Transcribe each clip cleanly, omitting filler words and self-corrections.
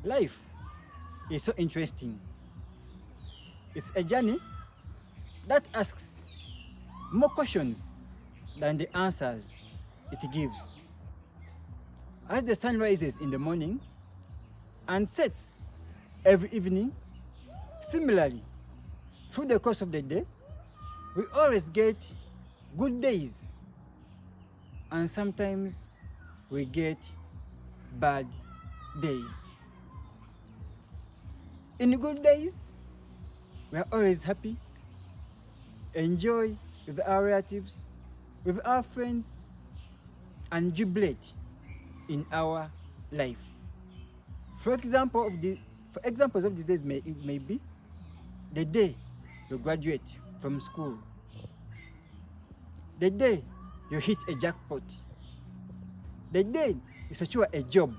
Life is so interesting. It's a journey that asks more questions than the answers it gives. As the sun rises in the morning and sets every evening, similarly, through the course of the day, we always get good days and sometimes we get bad days. In the good days, we are always happy, enjoy with our relatives, with our friends, and jubilate in our life. For examples of these days may be the day you graduate from school, the day you hit a jackpot, the day you secure a job,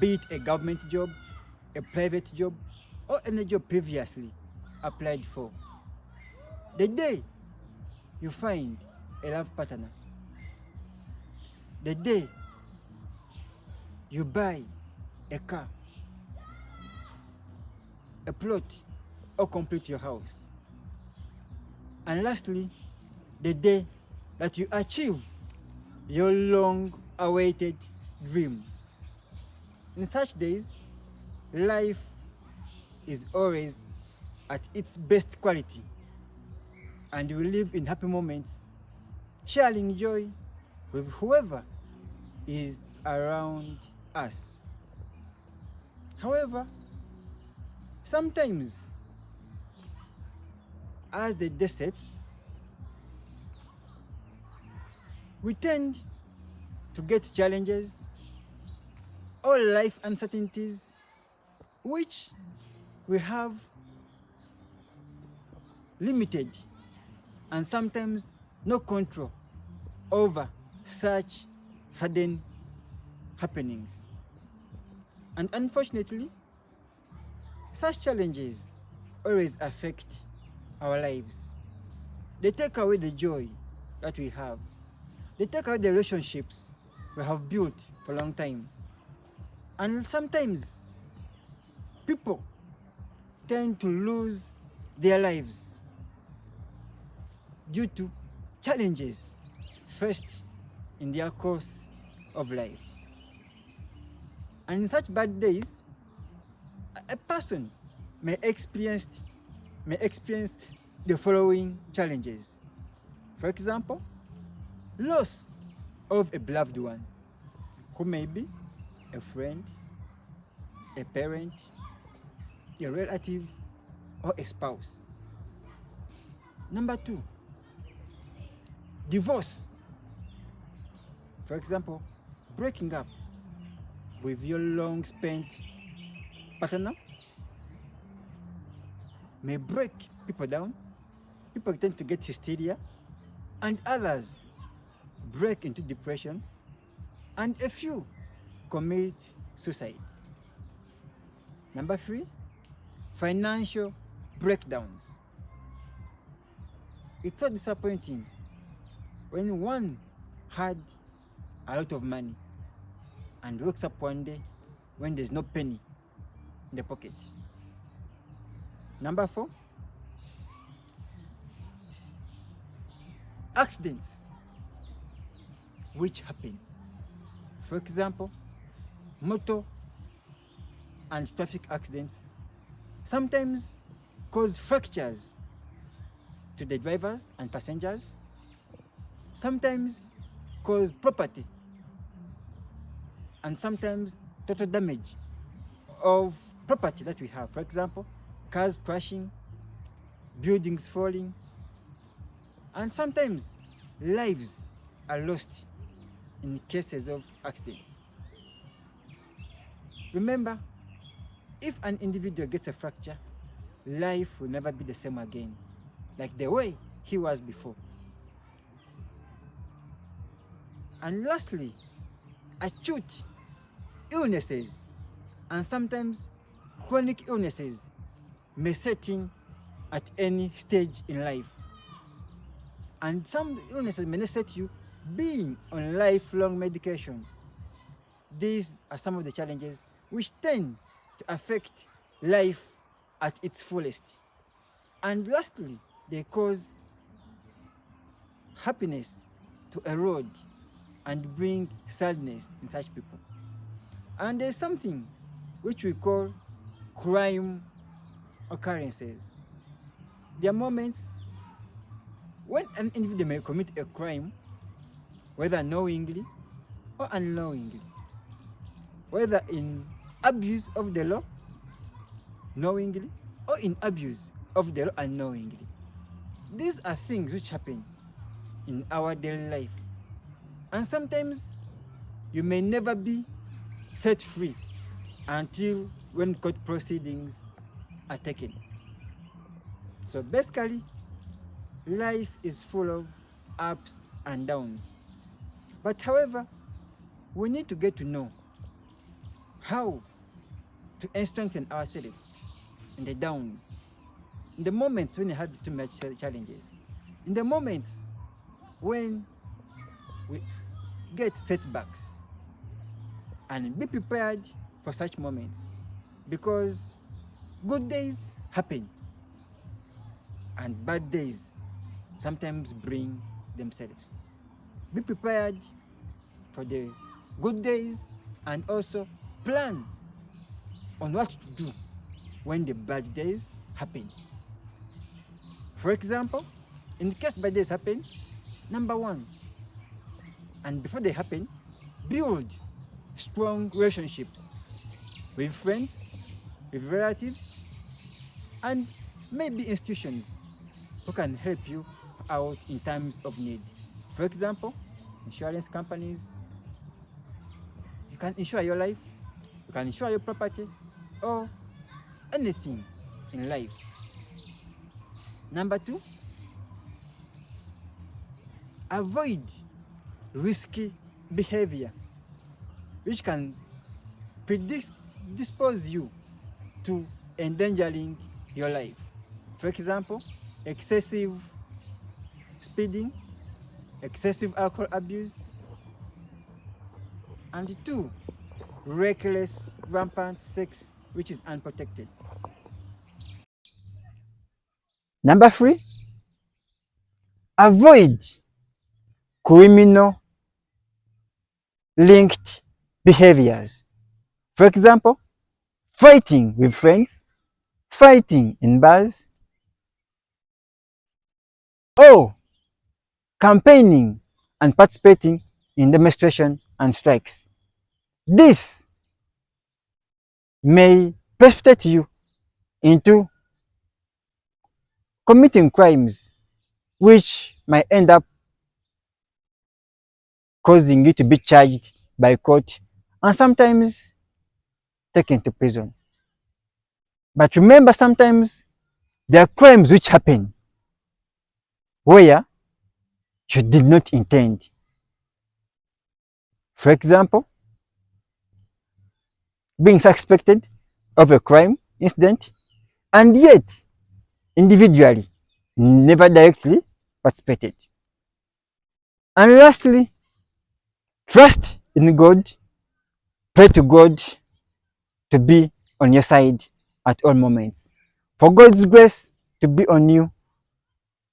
be it a government job, a private job, or any job previously applied for, the day you find a love partner, the day you buy a car, a plot, or complete your house. And lastly, the day that you achieve your long-awaited dream. In such days, life is always at its best quality, and we live in happy moments, sharing joy with whoever is around us. However, sometimes as the day sets, we tend to get challenges or life uncertainties which we have limited and sometimes no control over such sudden happenings. And unfortunately, such challenges always affect our lives. They take away the joy that we have. They take away the relationships we have built for a long time. And sometimes people tend to lose their lives due to challenges faced in their course of life. And in such bad days, a person may experience the following challenges. For example, loss of a beloved one, who may be a friend, a parent, a relative, or a spouse. Number 2, divorce. For example, breaking up with your long-spent partner may break people down. People tend to get hysteria, and others break into depression, and a few commit suicide. Number 3, financial breakdowns. It's so disappointing when one had a lot of money and wakes up one day when there's no penny in the pocket. Number 4, accidents which happen. For example, motor and traffic accidents sometimes cause fractures to the drivers and passengers, sometimes cause property, and sometimes total damage of property that we have. For example, cars crashing, buildings falling, and sometimes lives are lost in cases of accidents. Remember, if an individual gets a fracture, life will never be the same again, like the way he was before. And lastly, acute illnesses and sometimes chronic illnesses may set in at any stage in life. And some illnesses may necessitate you being on lifelong medication. These are some of the challenges which tend to affect life at its fullest. And lastly, they cause happiness to erode and bring sadness in such people. And there's something which we call crime occurrences. There are moments when an individual may commit a crime, whether knowingly or unknowingly, whether in abuse of the law knowingly or in abuse of the law unknowingly. These are things which happen in our daily life, and sometimes you may never be set free until when court proceedings are taken. So basically, life is full of ups and downs. But however, we need to get to know how to strengthen ourselves in the downs, in the moments when you have too much challenges, in the moments when we get setbacks, and be prepared for such moments, because good days happen and bad days sometimes bring themselves. Be prepared for the good days and also plan on what to do when the bad days happen. For example, in case bad days happen, number one, and before they happen, build strong relationships with friends, with relatives, and maybe institutions who can help you out in times of need. For example, insurance companies. You can insure your life, you can insure your property, or anything in life. Number two, avoid risky behavior which can predispose you to endangering your life. For example, excessive speeding, excessive alcohol abuse, and two, reckless, rampant sex which is unprotected. Number three, avoid criminal linked behaviors. For example, fighting with friends, fighting in bars, or campaigning and participating in demonstration and strikes. This may precipitate you into committing crimes which might end up causing you to be charged by court and sometimes taken to prison. But remember, sometimes there are crimes which happen where you did not intend. For example, being suspected of a crime incident and yet individually never directly participated. And lastly, trust in God, pray to God to be on your side at all moments, for God's grace to be on you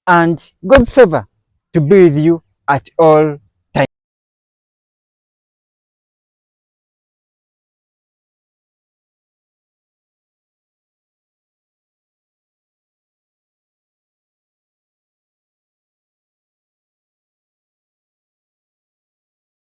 and God's favor to be with you at all